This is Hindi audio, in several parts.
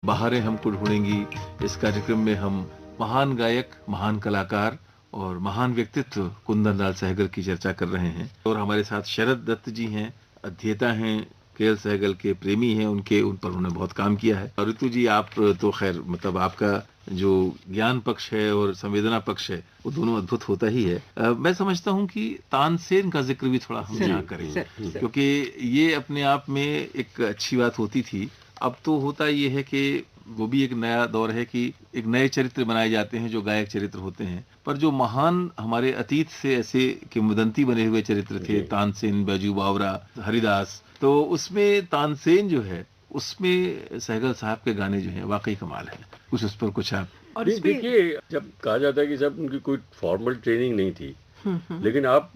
बहारें हमको ढूंढेंगी। इस कार्यक्रम में हम महान गायक, महान कलाकार और महान व्यक्तित्व कुंदन लाल सहगल की चर्चा कर रहे हैं। और हमारे साथ शरद दत्त जी हैं, अध्येता हैं, केएल सहगल के प्रेमी हैं, उन पर उन्होंने बहुत काम किया है। और ऋतु जी, आप तो खैर मतलब आपका जो ज्ञान पक्ष है और संवेदना पक्ष है वो दोनों अद्भुत होता ही है। मैं समझता हूँ कि तानसेन का जिक्र भी थोड़ा हम यहाँ करें, क्योंकि ये अपने आप में एक अच्छी बात होती थी। अब तो होता ये है कि वो भी एक नया दौर है कि एक नए चरित्र बनाए जाते हैं जो गायक चरित्र होते हैं, पर जो महान हमारे अतीत से ऐसे किंवदंती बने हुए चरित्र थे, तानसेन, बैजू बावरा, हरिदास, तो उसमें तानसेन जो है उसमें सहगल साहब के गाने जो हैं वाकई कमाल है। कुछ उस पर कुछ आप। और देखिए, जब कहा जाता है कि सब उनकी कोई फॉर्मल ट्रेनिंग नहीं थी, लेकिन आप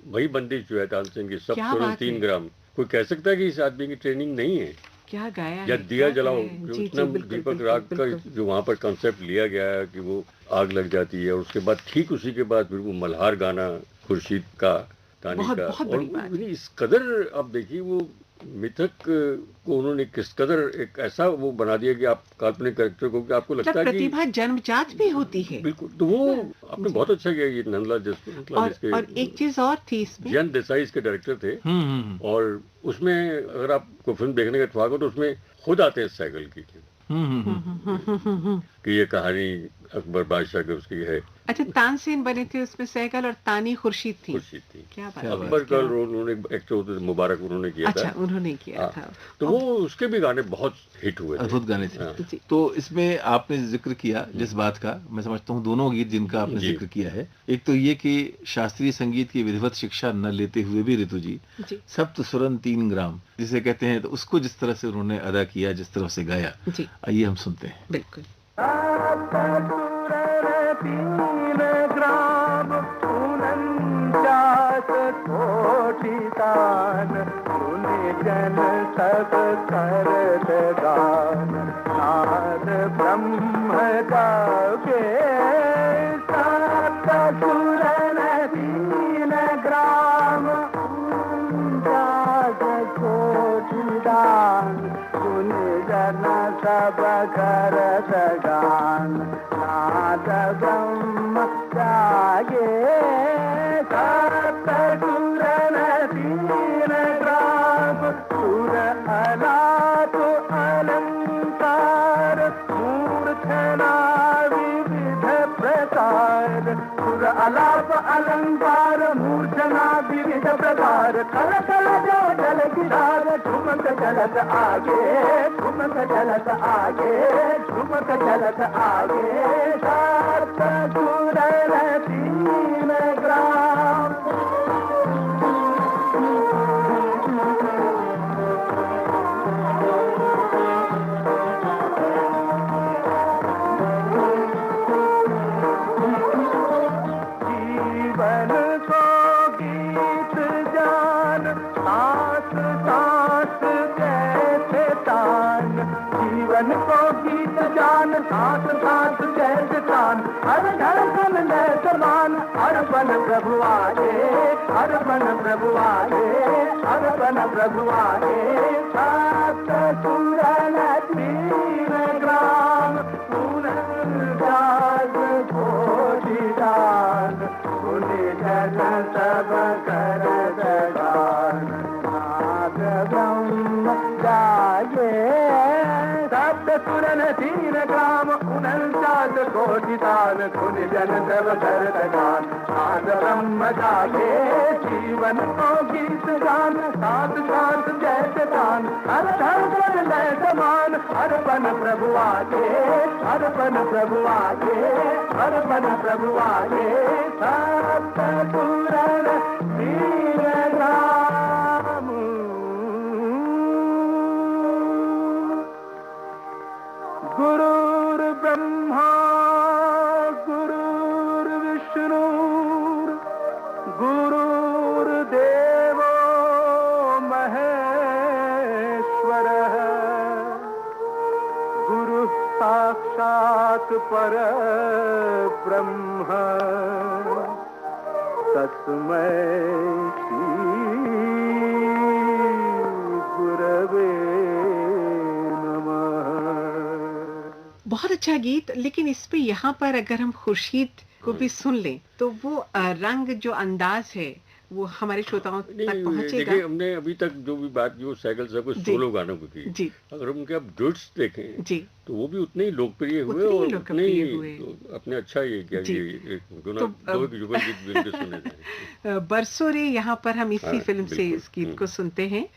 वही बंदिश जो है तानसेन की, सब सुरन 3 ग्राम, कोई कह सकता है कि इस आदमी की ट्रेनिंग नहीं है? क्या गाया या है, दिया जलाओ, उतना दीपक राग का जो वहाँ पर कंसेप्ट लिया गया है कि वो आग लग जाती है, और उसके बाद ठीक उसी के बाद फिर वो मल्हार गाना खुर्शीद का, तानी का, और इस कदर आप देखिए वो मिथक को उन्होंने किस कदर एक ऐसा वो बना दिया कि आप काल्पनिक कैरेक्टर को, कि आपको लगता है कि प्रतिभा जन्मजात भी होती है। बिल्कुल, तो वो आपने बहुत अच्छा किया ये नंदलाल जिसके, और एक चीज और थी इसमें, जयंत देसाई इसके डायरेक्टर थे। और उसमें अगर आपको फिल्म देखने का इत्तेफाक हो तो उसमें खुद आते हैं सहगल की कि ये कहानी अकबर बादशाह की उसकी है। अच्छा, तानसेन बने थे उसमें सहगल, और तानी खुर्शीद थी। क्या बात है। अकबर का रोल उन्होंने एक्टर होते थे, मुबारक उन्होंने किया था। अच्छा, उन्होंने किया था। तो वो उसके भी गाने बहुत हिट हुए थे, अद्भुत गाने थे। तो इसमें आपने जिक्र किया जिस बात का, मैं समझता हूँ दोनों गीत जिनका आपने जिक्र किया है, एक तो ये कि शास्त्रीय संगीत की विधिवत शिक्षा न लेते हुए भी ऋतु जी सप्त सुरन 3 ग्राम जिसे कहते हैं, तो उसको जिस तरह से उन्होंने अदा किया, जिस तरह से गाया, आइए हम सुनते हैं। बिल्कुल। जन सब करत गान, नाद ब्रह्म गावे, सप्त सुरन 3 ग्राम, उनचास कोटि दान, सुन जन सब करत गान, नाद ब्रह्म गावे, सप्त सुरन 3 ग्राम, सुर अलाप अलंकार, मूर्छना विविध प्रकार, सुर अलाप अलंकार, मूर्छना विविध प्रकार, कल कल जो जल गिरार, ठुमक चलत आगे, ठुमक चलत आगे, ठुमक चलत आगे, सप्त सुरन 3 ग्राम। जीवन को गीत जान, साथ साथ जैसे तान, हर धड़कन में समान, अर्पण प्रभु आगे, अर्पण प्रभु आगे, अर्पण प्रभु आगे, सप्त सुरन 3 ग्राम, उनचास कोटि दान, सुनि जन सब करत गान, नाद ब्रह्म गाये, सप्त सुरन 3 ग्राम, 49 कोटि दान, सुनि जन सब करत गान, नाद ब्रह्म गाये, जीवन को गीत गान, साथ साथ जैसे तान, हर धड़कन में समान, अर्पण प्रभु आगे, अर्पण प्रभु आगे, अर्पण प्रभु आगे, सप्त सुरन 3 ग्राम। गुरुर् ब्रह्मा गुरुर्विष्णु, गुरुर्देवो महेश्वरः, गुरुः साक्षात् परब्रह्म, तस्मै श्री गुरवे नमः। बहुत अच्छा गीत, लेकिन इस पे यहाँ पर अगर हम खुर्शीद को भी सुन लें तो वो रंग जो अंदाज है वो हमारे श्रोताओं तक पहुंचेगा। देखिए, हमने अभी तक जो भी बात की वो सैगल साहब के सोलो गानों की की। जी। अगर हम उनके अब डुएट्स देखें जी, तो वो भी उतने ही लोकप्रिय हुए और उतने ही तो अपने अच्छा ये किया कि दो युगल गीत भी उनके सुने थे। बरसों रे यहाँ पर हम इसी फिल्म से इस गीत को सुनते हैं।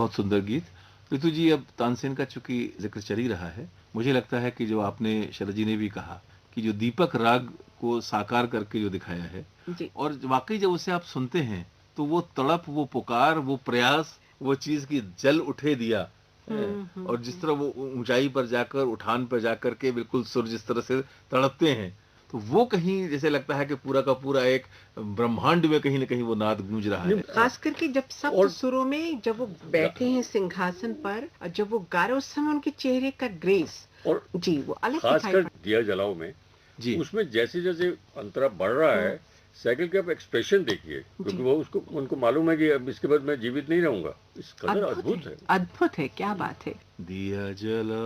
बहुत सुंदर गीत। ऋतु जी, अब तानसेन का चूंकि जिक्र चल ही रहा है, मुझे लगता है कि जो आपने शरद जी ने भी कहा कि जो दीपक राग को साकार करके जो दिखाया है, जी और वाकई जब उसे आप सुनते हैं तो वो तड़प, वो पुकार, वो प्रयास, वो चीज की जल उठे दिया और जिस तरह वो ऊंचाई पर जाकर, उठान पर जाकर के बिल्कुल सुर जिस तरह से तड़पते हैं, तो वो कहीं जैसे लगता है कि पूरा का पूरा एक ब्रह्मांड में कहीं ना कहीं वो नाद गूंज रहा है। खास करके जब सप्त सुरों में जब वो बैठे हैं सिंहासन पर और जब वो गा रहे उस समय उनके चेहरे का ग्रेस और जी वो अलग खासकर दिया जलाओ में जी उसमें जैसे जैसे अंतरा बढ़ रहा है, साइकिल के आप एक्सप्रेशन देखिए, क्योंकि वो उसको उनको मालूम है कि अब इसके बाद मैं जीवित नहीं रहूंगा। इस कदर अद्भुत है, क्या बात है। दिया जला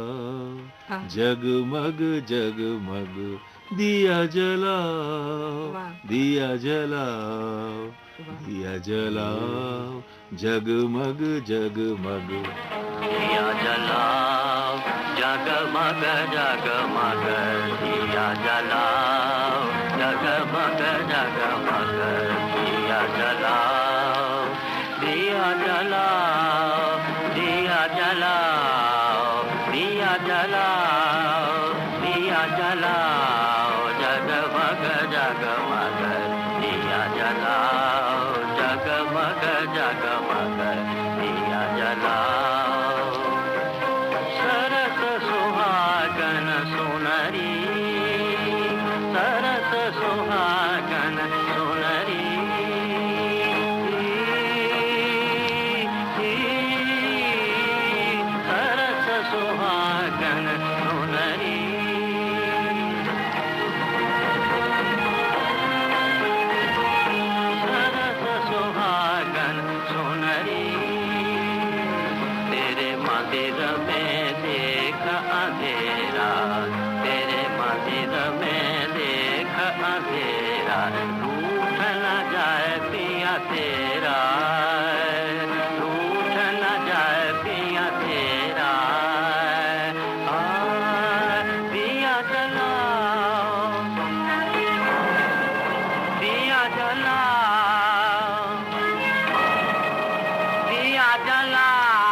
जगमग जगमग, दिया जला दिया जला दिया जला जगमग जगमग, दिया जला जगमग जगमग, दिया जला जगमग जगमग, दिया जला दिया जला दिया जला दिया जला दिया जला जगमग जगमग, दिया जला जगमग जगमग, दिया जला। सरस सुहागन सुनरी, सरस सुहागन सुनरी, सरस सुहागन सुनरी, सरस सुहागन सुनरी, तेरे मंदिर में देख अंधेरा, तेरे मंदिर में देख अंधेरा, रूठ न जाए पिया तेरा, रूठ न जाए पिया तेरा, पिया जलाओ, पिया जलाओ, पिया जलाओ,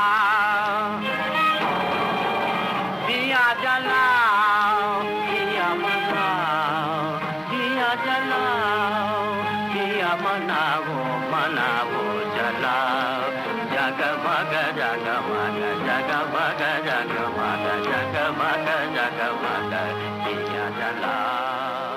दिया जलाओ, दिया मनाओ, दिया जलाओ, दिया मनाओ, मनाओ जलाओ, जगमग जगमग जगमग जगमग जगमग जगमग, दिया जलाओ।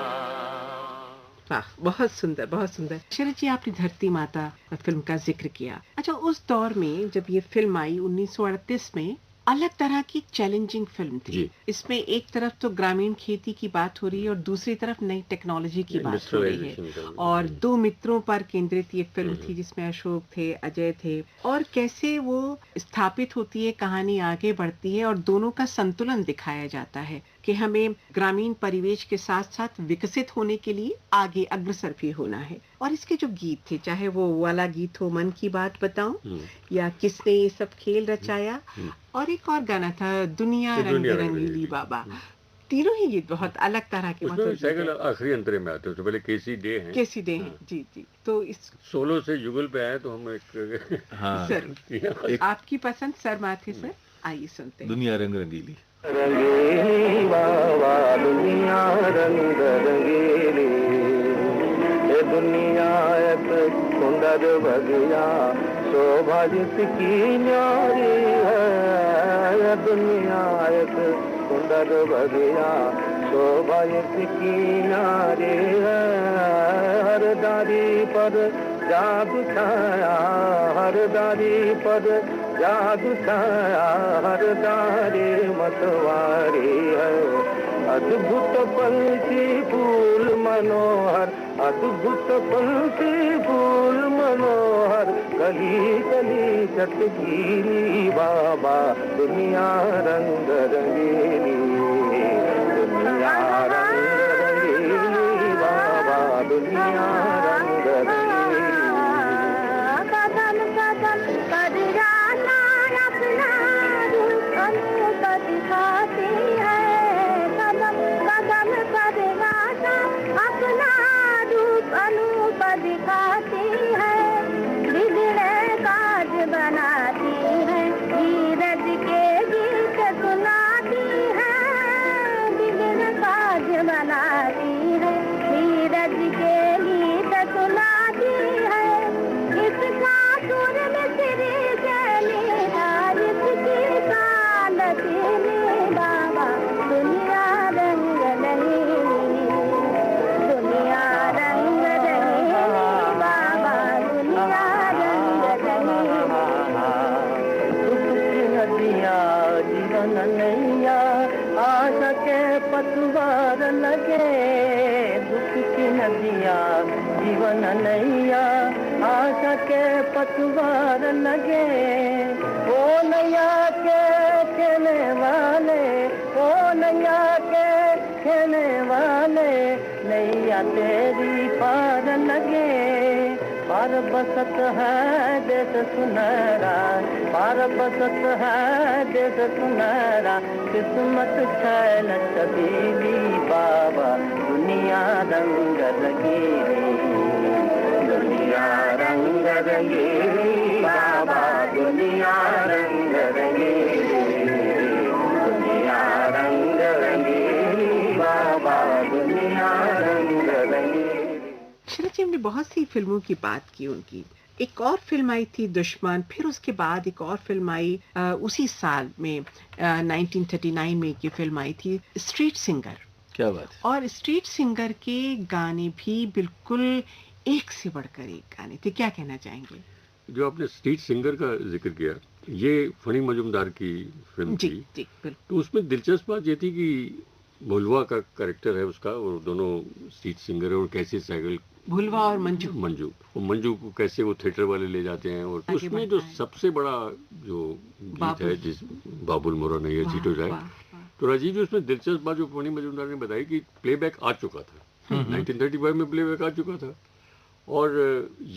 वाह, बहुत सुंदर, बहुत सुंदर। शरद जी, आपने धरती माता फिल्म का जिक्र किया। अच्छा, उस दौर में जब ये फिल्म आई 1938 में, अलग तरह की चैलेंजिंग फिल्म थी। इसमें एक तरफ तो ग्रामीण खेती की बात हो रही है और दूसरी तरफ नई टेक्नोलॉजी की बात हो रही है, और दो मित्रों पर केंद्रित ये फिल्म थी जिसमें अशोक थे, अजय थे, और कैसे वो स्थापित होती है, कहानी आगे बढ़ती है और दोनों का संतुलन दिखाया जाता है कि हमें ग्रामीण परिवेश के साथ साथ विकसित होने के लिए आगे अग्रसर भी होना है। और इसके जो गीत थे, चाहे वो वाला गीत हो मन की बात बताऊं, या किसने ये सब खेल रचाया, और एक और गाना था दुनिया रंग रंगीली बाबा, तीनों ही गीत बहुत अलग तरह के। मतलब आखिरी अंतरे में आते हैं, तो पहले केसी डे हैं, केसी डे हैं, जी जी। तो इस सोलो से युगल पे आए तो हम एक सर आपकी पसंद सर माथे सर, आइए सुनते हैं दुनिया रंग रंगीली। रंगीली बाबा दुनिया रंग रंगीली, ये दुनिया एक सुंदर बगिया शोभा जिसकी न्यारी है, ये दुनिया एक सुंदर बगिया शोभा जिसकी न्यारी है, हर डाली पर जादू छाया, हर डाली पर जादू छाया, हर डाली मतवारी है, अद्भुत पंछी फूल मनोहर, अद्भुत पंछी फूल मनोहर, गली गली चटकीली बाबा दुनिया रंग रंगीली, दुनिया रंग रंगीली बाबा दुनिया रंग रंगीली। कदम कदम पर जाना अपना रूप अनूप दिखाती है, कदम कदम पर जाना अपना रूप अनूप दिखाती है, बिगड़े काज बनाती है, जीवन नैया आशा के पतवार लगे दुख की नदिया जीवन नैया आशा के पतवार लगे ओ नैया के खेने वाले ओ नैया के खेने वाले नैया तेरी पार लगे पार बसत है देश सुनहरा पार बसत है देश सुनहरा किस्मत छैल छबीली बाबा दुनिया रंग रंगीली दुनिया रंग रंगीली बाबा दुनिया रंग रंगीली दुनिया रंग रंगीली बाबा दुनिया रंग रंगीली। शरद जी, हमने बहुत सी फिल्मों की बात की उनकी। एक और फिल्म आई थी दुश्मन, फिर उसके बाद एक और फिल्म आई उसी साल में 1939 में की फिल्म आई थी स्ट्रीट सिंगर। क्या बात है। और स्ट्रीट सिंगर के गाने भी बिल्कुल एक से बढ़कर एक गाने थे। क्या कहना चाहेंगे? जो आपने स्ट्रीट सिंगर का जिक्र किया, ये फणी मजुमदार की फिल्म जी, थी। जी, बिल्कुल। तो उसमें दिलचस्प बात ये थी कि भुलवा का कैरेक्टर है उसका, और दोनों स्ट्रीट सिंगर है, और कैसे सहगल भुलवा और मंजू और मंजू को कैसे वो थिएटर वाले ले जाते हैं। और आगे उसमें जो बढ़ता है। सबसे बड़ा जो गीत है जिस बाबुल मोरा नहीं है जीतो जाए, वाह, वाह। तो राजीव जी उसमें दिलचस्प बात जो फणी मजुमदार ने बताई कि प्लेबैक आ चुका था। 1935 में प्लेबैक आ चुका था और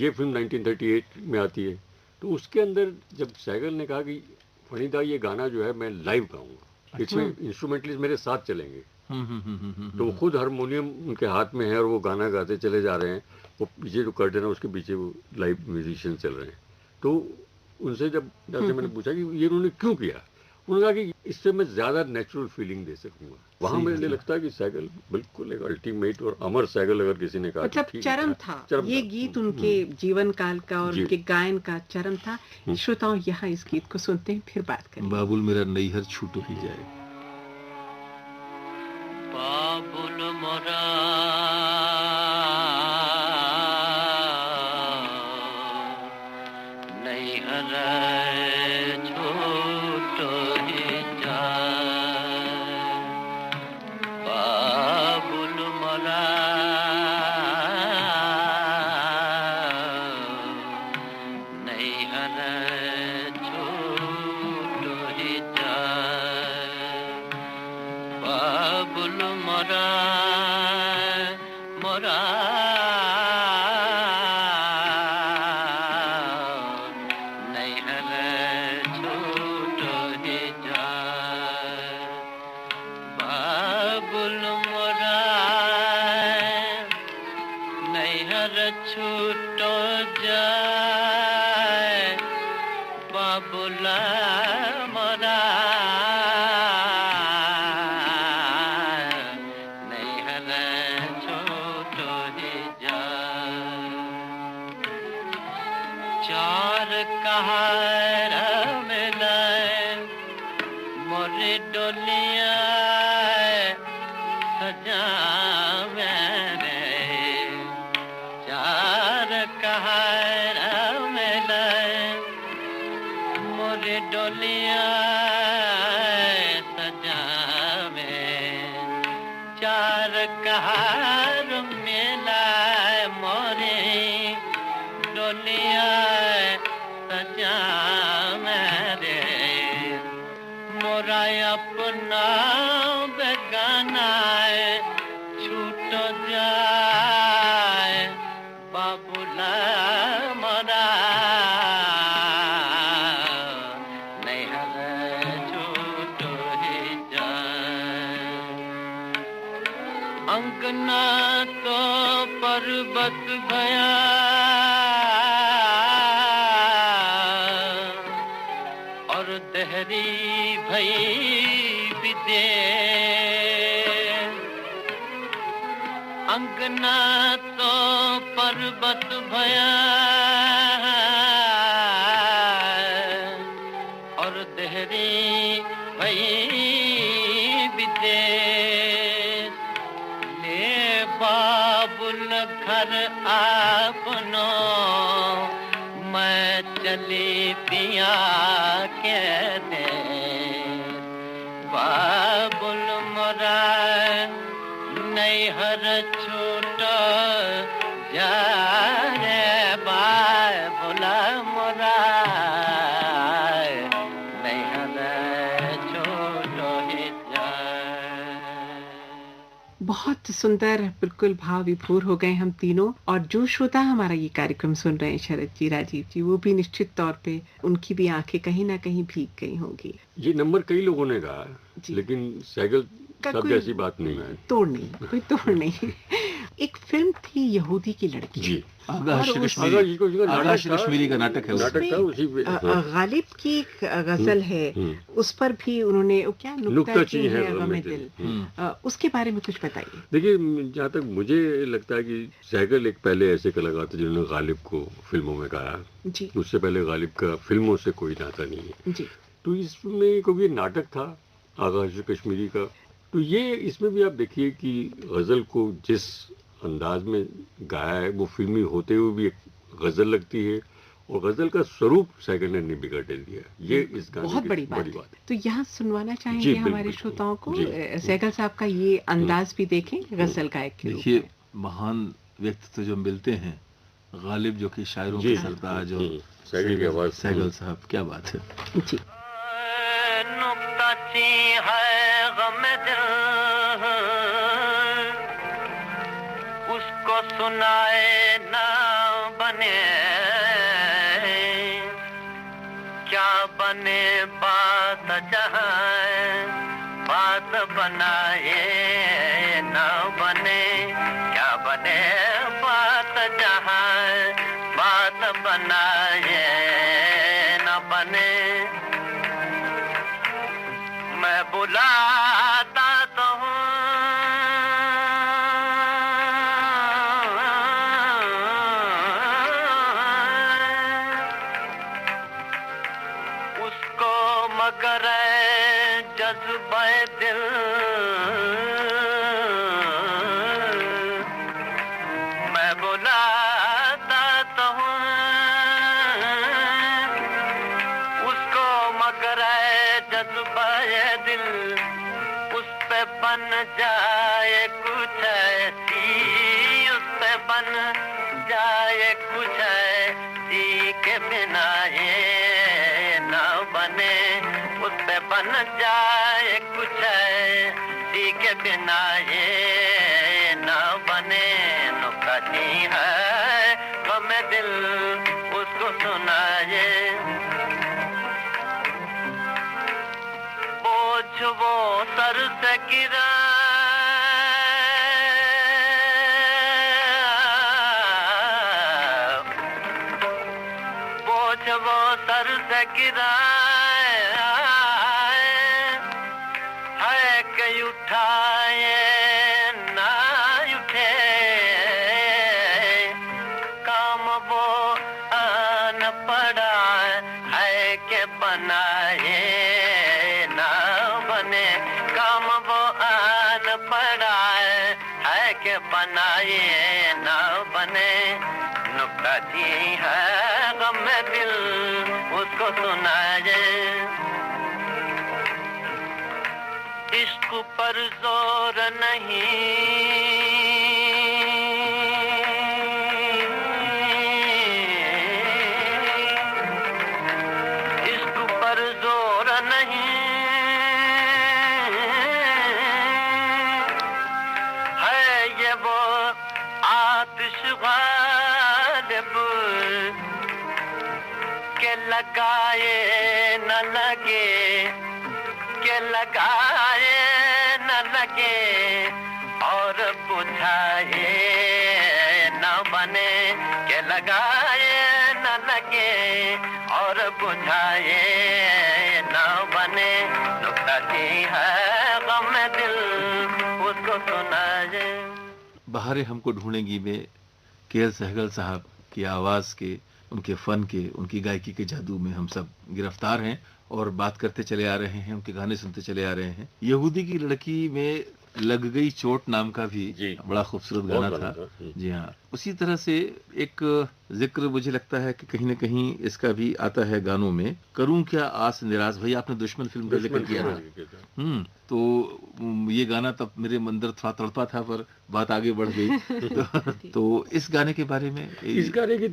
ये फिल्म 1938 में आती है। तो उसके अंदर जब सहगल ने कहा कि फणीदा ये गाना जो है मैं लाइव गाऊंगा, इसमें इंस्ट्रूमेंटलिस्ट मेरे साथ चलेंगे, तो वो खुद हारमोनियम उनके हाथ में है और वो गाना गाते चले जा रहे हैं, वो पीछे जो कर्टन है उसके पीछे वो लाइव म्यूजिशियन चल रहे हैं। तो उनसे जब मैंने पूछा कि ये उन्होंने क्यों किया, उन्होंने कहा कि इससे मैं ज़्यादा नेचुरल फीलिंग दे सकूंगा। वहाँ मुझे लगता है कि सहगल बिल्कुल एक अल्टीमेट और अमर सहगल अगर किसी ने कहा, मतलब ठीक चरम है, था चरम ये था। गीत, उनके जीवन काल का और जी। उनके गायन का चरम था। श्रोताओं, यहाँ इस गीत को सुनते हैं, फिर बात करेंगे। बाबुल मेरा नैहर छूटो ही जाए। बाबुल मोरा नैहर छूटो ही जाए, बाबुल मोरा नैहर छूटो ही जाए, बाबुल मोरा मोरा नैहर छूटो ही जाए, बाबुल मोरा नैहर छूटो जाए, बाबुल मोरा नैहर छूटो ही जाए, चार कहार मिलाए मोरी डोलिया सजावे रे, चार कहार मिलाए मोरी डोलिया सजावे, चार कहार मिलाए मोरी डोलिया सजावे रे, मोरा अपना बेगाना छूट जाए, बाबुल मोरा नैहर छूट ही जाए, अंगना तो पर्वत भया और दहरी भई विदे, अंगना तो पर्वत भया और दहरी भई विदेश, ले बाबुल घर आपनो मैं चली पिया के दे, नैहर छूट जाए बाय भोला मोरा नैहर छूट ही जाए। बहुत सुंदर, बिल्कुल भाव विभोर हो गए हम तीनों। और जो श्रोता हमारा ये कार्यक्रम सुन रहे हैं शरद जी, राजीव जी, वो भी निश्चित तौर पे उनकी भी आंखें कहीं ना कहीं भीग गई होंगी। ये नंबर कई लोगों ने गाया, जी। लेकिन सहगल सब कोई जैसी बात नहीं है। तोड़ नहीं, कोई तोड़ नहीं। एक फिल्म थी यहूदी की लड़की, जी, आगाश और उस- कश्मीरी, आगाश कश्मीरी का नाटक है नाटक उसमें। था उसी पे। हाँ। गालिब की एक गजल है, उस पर भी उन्होंने वो क्या नुक्ताचीन है गमे दिल, उसके बारे में कुछ बताइए। देखिए, जहाँ तक मुझे लगता है कि सहगल एक पहले ऐसे कलाकार थे जिन्होंने गालिब को फिल्मों में गाया। जी उससे पहले गालिब का फिल्मों से कोई नाता नहीं है। जी तो इसमें क्योंकि नाटक था आगाश कश्मीरी का, तो ये इसमें भी आप देखिए कि गज़ल को जिस अंदाज में गाया है वो फिल्मी होते हुए भी एक गज़ल लगती है, और गज़ल का स्वरूप सहगल ने नहीं बिगाड़ दिया। ये इस गाने बहुत की बड़ी बात है। तो यहाँ सुनवाना जी, चाहेंगे बिल्कुल, हमारे बिल्कुल। श्रोताओं को जी। सहगल साहब का ये अंदाज भी देखें गजल गायक के रूप देखिए, में। महान व्यक्तित्व जो मिलते हैं, गालिब जो कि शायरों जी, के सरताज, और सहगल की आवाज़। सहगल साहब, क्या बात है। जी नुक्ताची है गम दिल उसको सुनाए ना बने क्या बने बात जहाँ बात बनाए ना बने क्या बने बात जहाँ बात बनाए ना बने मैं बुलाता तो हूँ उसको मगर जज्बा दिल मैं बुलाता तो हूँ उसको मगर जज्बा दिल उस पे बन जाए कुछ ऐसी उस पे बन जाए कुछ ऐसी के बिना ये ना बने उस पे बन जाए कुछ ऐसी के बिना ये ना बने नुक्ताची है गम दिल उसको सुनाए बोझ वो सर से गिरा बोझ वो सर से गिरा है कि उठाए ना उठे काम वो आन पड़ा है कि बनाए ना बने काम वो आन पड़ा है कि बनाए ना बने नुक्ताची है गम दिल उसको सुनाए इश्क पर जोर नहीं इश्क पर जोर नहीं है ये वो आतिश गालिब के लगाए न लगे के लगाए न लगे और बुझाए न बने के लगाए न लगे और बुझाए न बने नुक्ताची है गम दिल उसको सुनाए। बहारें हमको ढूंढेंगी में के.एल. सहगल साहब की आवाज़ के, उनके फ़न के, उनकी गायकी के जादू में हम सब गिरफ्तार हैं और बात करते चले आ रहे हैं, उनके गाने सुनते चले आ रहे हैं। यहूदी की लड़की में लग गई चोट नाम का भी बड़ा खूबसूरत गाना था। जी हाँ, उसी तरह से एक जिक्र मुझे लगता है कि कहीं ना कहीं इसका भी आता है गानों में, करूं क्या आस निराश। भाई आपने दुश्मन फिल्म का जिक्र किया था। तो ये गाना तब मेरे अंदर थोड़ा तड़पा था, पर बात आगे बढ़ गई। तो इस गाने के बारे में, इस गाने की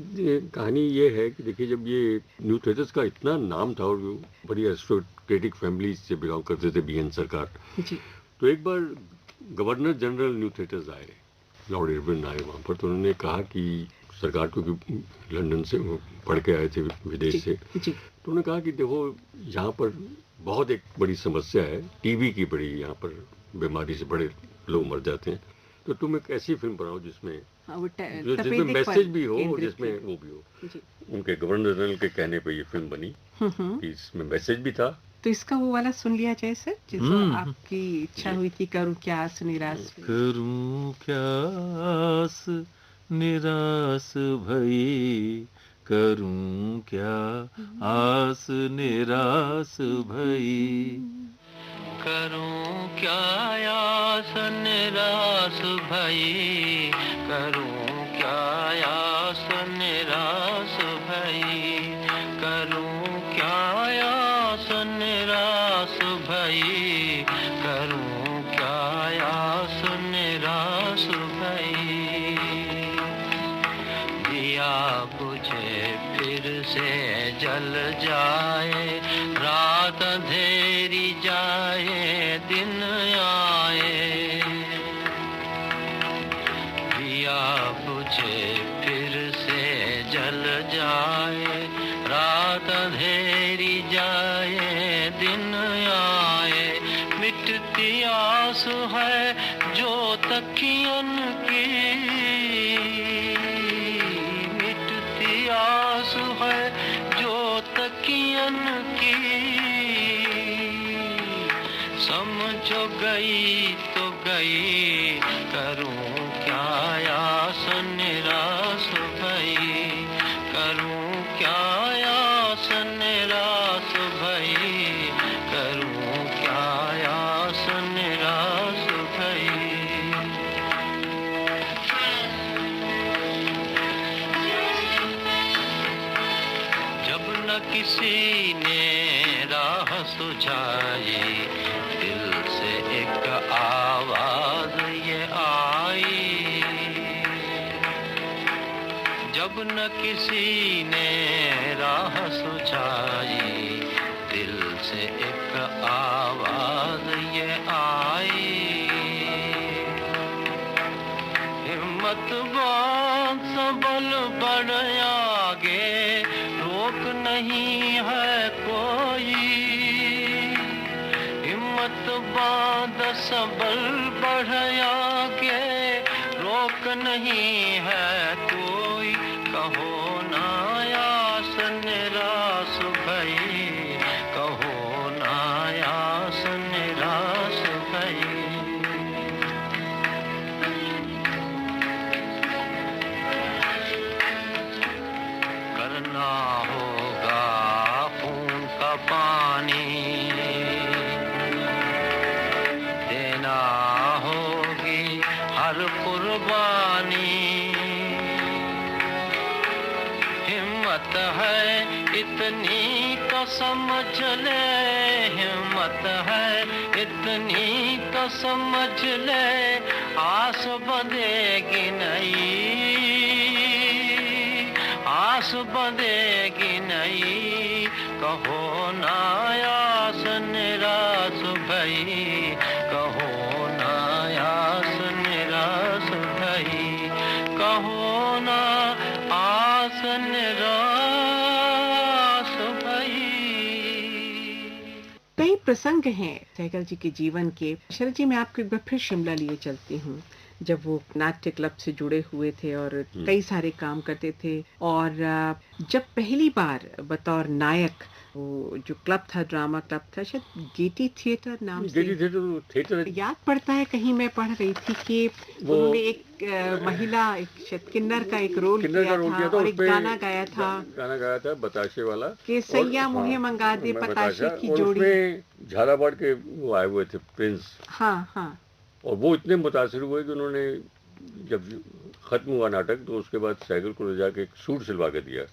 कहानी ये है कि देखिए, जब ये न्यू थिएटर्स का इतना नाम था और वो बड़ी एरिस्टोक्रेटिक फैमिली से बिलोंग करते थे, बीएन सरकार, तो एक बार गवर्नर जनरल न्यू थिएटर्स आए, लॉर्ड इरविन आए वहाँ पर। तो उन्होंने कहा कि सरकार को, लंदन से पढ़ के आए थे विदेश से, तो उन्होंने कहा कि देखो यहाँ पर बहुत एक बड़ी समस्या है, टीबी की बड़ी यहाँ पर बीमारी से बड़े लोग मर जाते हैं, तो तुम एक ऐसी फिल्म बनाओ जिसमें मैसेज भी हो और जिसमें वो भी हो। उनके गवर्नर जनरल के कहने पे ये फिल्म बनी, कि इसमें मैसेज भी था। तो इसका वो वाला सुन लिया जाए सर, जिसको आपकी इच्छा हुई थी, करूं क्या आस निराश, करूं क्या आस निराश भई, करूं क्या आस निराश भई, करूं क्या आस निराश भई, करूं क्या आस निराश भई, करूं क्या आस निराश भई, करूं क्या आस निराश भई, दिया बुझे फिर से जल जाए, रात अंधेरी जाए दिन आए, दिया बुझे फिर से जल जाए, रात अंधेरी जाए दिन आए, मिटती आस है जो तकियन की, मिटती आस है जो तकियन की, समझो गई तो गई, करूं क्या आस निराश भई, करूं क्या आस निराश भई, करूं क्या आस निराश भई। जब न किसी ने राह सुझाई, दिल से एक आवाज ये आई, जब न किसी ने राह सुझाई, दिल से एक आवाज ये आई, हिम्मत बांध सबल बढ़ आगे, रोक नहीं है कोई, हिम्मत बांध सबल बढ़ आगे, रोक नहीं है कोई, कहो ना आस निराश भई, कहो ना आस निराश भई। करना होगा खून का पानी, देना होगी हर कुर्बानी, हिम्मत है इतनी तो समझ ले, हिम्मत है इतनी तो समझ ले, आस बंधेगी नहीं, आस बंधेगी नहीं, कहो ना आस निराश भई, कहो ना आस निराश भई, कहो ना आस निराश भई। कई प्रसंग हैं सहगल जी के जीवन के। शरद जी, मैं आपको एक बार फिर शिमला लिए चलती हूँ, जब वो नाट्य क्लब से जुड़े हुए थे और कई सारे काम करते थे, और जब पहली बार बतौर नायक वो जो क्लब था, ड्रामा क्लब था, शायद गेटी थिएटर नाम से, गेटी थिएटर याद पड़ता है, कहीं मैं पढ़ रही थी कि उन्होंने एक महिला, एक शायद किन्नर का एक रोल किया था और एक गाना गाया था बताशे वाला, कि सैया मुहे मंगा दे पताशे की जोड़ी, झालावाड़ के वो आए हुए थे प्रिंस, हाँ हाँ, और वो इतने मुतासिर हुए कि उन्होंने जब खत्म हुआ नाटक तो उसके बाद सहगल को ले जाके एक सूट सिलवा के दिया,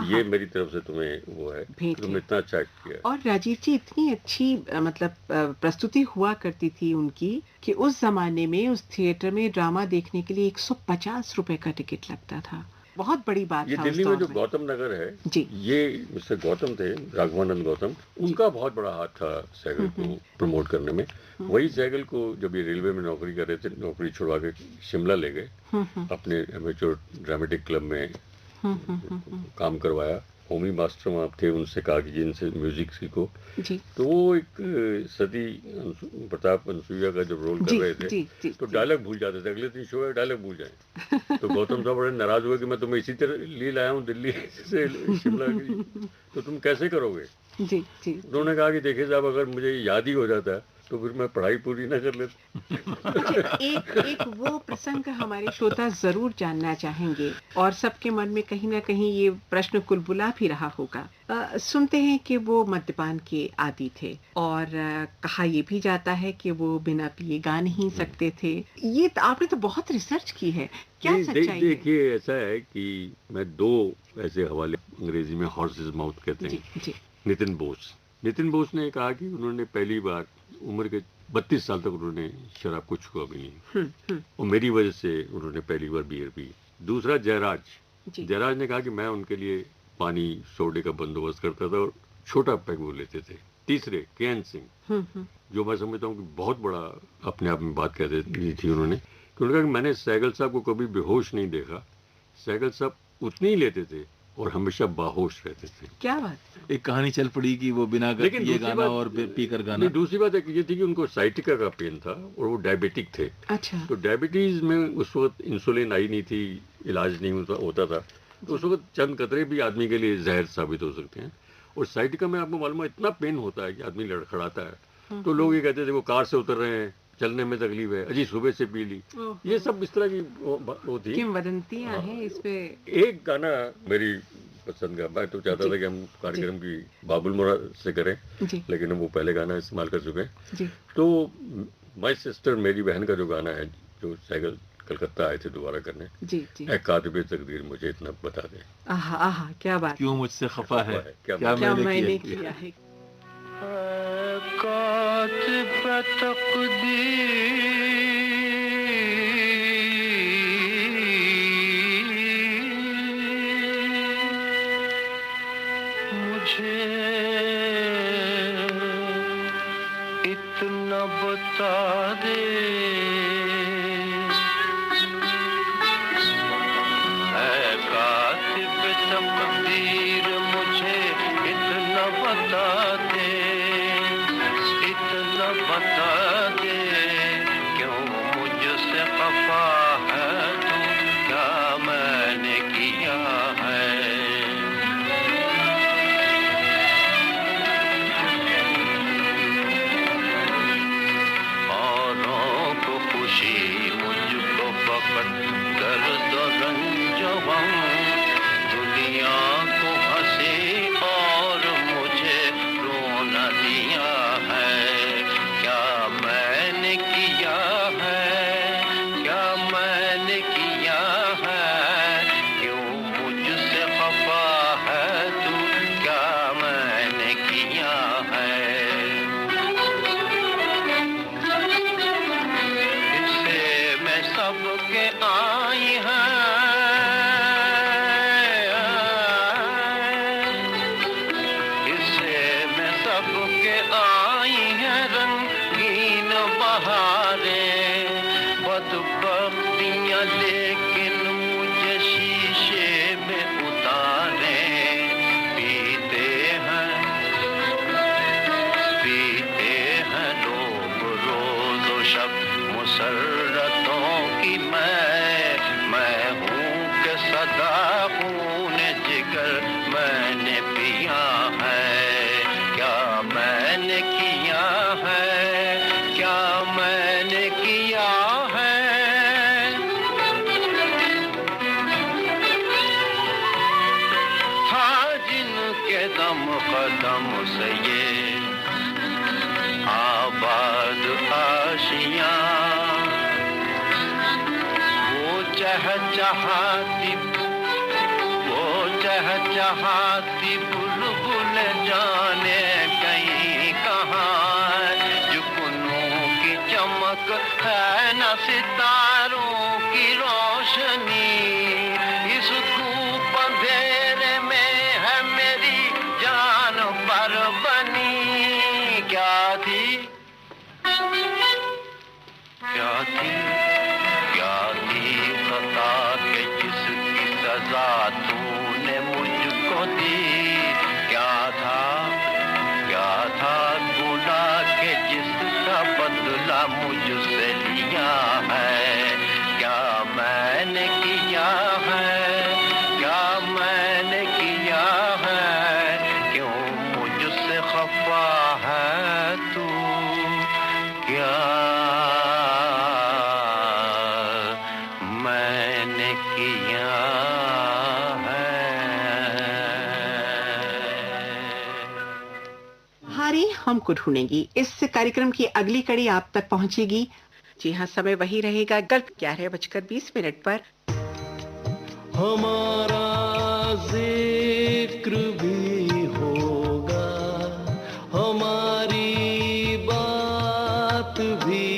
ये मेरी तरफ से तुम्हें वो है, तुमने इतना अच्छा एक्ट किया। और राजीव जी, इतनी अच्छी मतलब प्रस्तुति हुआ करती थी उनकी कि उस जमाने में उस थिएटर में ड्रामा देखने के लिए 150 रुपए का टिकट लगता था। बहुत बड़ी बात ये था दिल्ली उस में दौर जो गौतम नगर है जी, ये मिस्टर गौतम थे, राघवानंद गौतम, उनका बहुत बड़ा हाथ था सैगल को प्रमोट करने में। वही सैगल को जब ये रेलवे में नौकरी कर रहे थे, नौकरी छुड़वा के शिमला ले गए, अपने एमेच्योर ड्रामेटिक क्लब में काम करवाया। होमी मास्टर वहाँ थे, उनसे कहा कि इनसे म्यूजिक सीखो जी। तो वो एक सती प्रताप अनसुईया का जब रोल कर रहे थे तो डायलॉग भूल जाते थे, अगले दिन शो है डायलॉग भूल जाए। तो गौतम साहब बड़े नाराज हुए कि मैं तुम्हें इसी तरह लिए लाया हूँ दिल्ली से शिमला की, तो तुम कैसे करोगे? जी जी। उन्होंने कहा कि देखिए साहब, अगर मुझे याद ही हो जाता है तो फिर मैं पढ़ाई पूरी ना कर लेता। अच्छा, एक वो प्रसंग हमारे श्रोता जरूर जानना चाहेंगे और सबके मन में कहीं ना कहीं ये प्रश्न कुलबुला भी रहा होगा। सुनते हैं कि वो मद्यपान के आदी थे और कहा ये भी जाता है कि वो बिना पिए गा नहीं सकते थे। ये आपने तो बहुत रिसर्च की है, क्या सच्चाई है? देखिए ऐसा है कि मैं दो ऐसे हवाले, अंग्रेजी में हॉर्सेस माउथ कहते हैं। जी। नितिन बोस ने कहा कि उन्होंने पहली बार उम्र के 32 साल तक उन्होंने शराब को छुआ भी नहीं, और मेरी वजह से उन्होंने पहली बार बियर पी। दूसरा जयराज ने कहा कि मैं उनके लिए पानी सोडे का बंदोबस्त करता था और छोटा पैग वो लेते थे। तीसरे के.एन. सिंह, जो मैं समझता हूँ कि बहुत बड़ा अपने आप में बात कह दी थी उन्होंने, कि उन्होंने कहा कि मैंने सैगल साहब को कभी बेहोश नहीं देखा, सैगल साहब उतने ही लेते थे और हमेशा बाहोश रहते थे। क्या बात? एक कहानी चल पड़ी कि वो बिना पिए गाना और पीकर गाना। दूसरी बात ये थी कि उनको साइटिका का पेन था और वो डायबिटिक थे। अच्छा। तो डायबिटीज में उस वक्त इंसुलिन आई नहीं थी, इलाज नहीं होता था, तो उस वक्त चंद कतरे भी आदमी के लिए जहर साबित हो सकते हैं। और साइटिका में आपको मालूम है इतना पेन होता है कि आदमी लड़खड़ाता है। तो लोग ये कहते थे वो कार से उतर रहे हैं, चलने में तकलीफ है, अजी सुबह से पी ली, ये सब इस तरह की वो थी, किंवदंतियां हैं इसमें। एक गाना मेरी पसंद का, मैं तो चाहता था कि हम कार्यक्रम की बाबुल मोरा से करें, लेकिन हम वो पहले गाना इस्तेमाल कर चुके हैं। तो माय सिस्टर, मेरी बहन का जो गाना है, जो सैगल कलकत्ता आए थे दोबारा करने, ऐ कातिबे तकदीर मुझे इतना बता दे। आहा, क्या बात, क्यों मुझसे खफा है, क्या मैंने किया है। कातिबे तकदीर मुझे इतना बता दे, ऐ कातिबे तकदीर मुझे इतना बता दे, इतना बता दे, क्यों मुझसे खफा है तू, क्या मैंने किया है। औरों को खुशी, मुझको फकत दर्द रंज गम, दुनिया को हंसी और मुझे रोना दिया है। क्या मैंने किया है, क्या मैंने किया है, क्यों मुझसे खफा है तू, क्या मैंने किया है। इससे मैं सबके आई है, इससे मैं सबके आई है रंगीन बहारें, बदबख्तियाँ लेकिन मुझे शीशे में उतारे, पीते हैं लोग रोज व शब मुसर्रतों की, मैं हूँ कि सदा खून जिगर मैंने पिया है। क्या मैंने किया है, क्या मैंने किया है। था जिनके दम कदम से ये आबाद आशियाँ, वो चहचहाती चहचहाती बुलबुल जाने कहीं कहाँ, जुगनू की चमक है न सितारों की रोशनी, इस धूप अंधेरे में है मेरी जान पर बनी। क्या थी क्या थी क्या थी खता के जिसकी सजा तूने मुझको दी, क्या था गुनाह के जिसका बदला मुझसे लिया है, क्या मैंने किया है, क्या मैंने किया है, क्यों मुझसे खफा है तू, क्या मैंने किया है। हारी हमको ढूंढेगी, इस कार्यक्रम की अगली कड़ी आप तक पहुंचेगी। जी हाँ, समय वही रहेगा, कल 11:20 पर। हमारा जिक्र भी होगा, हमारी बात भी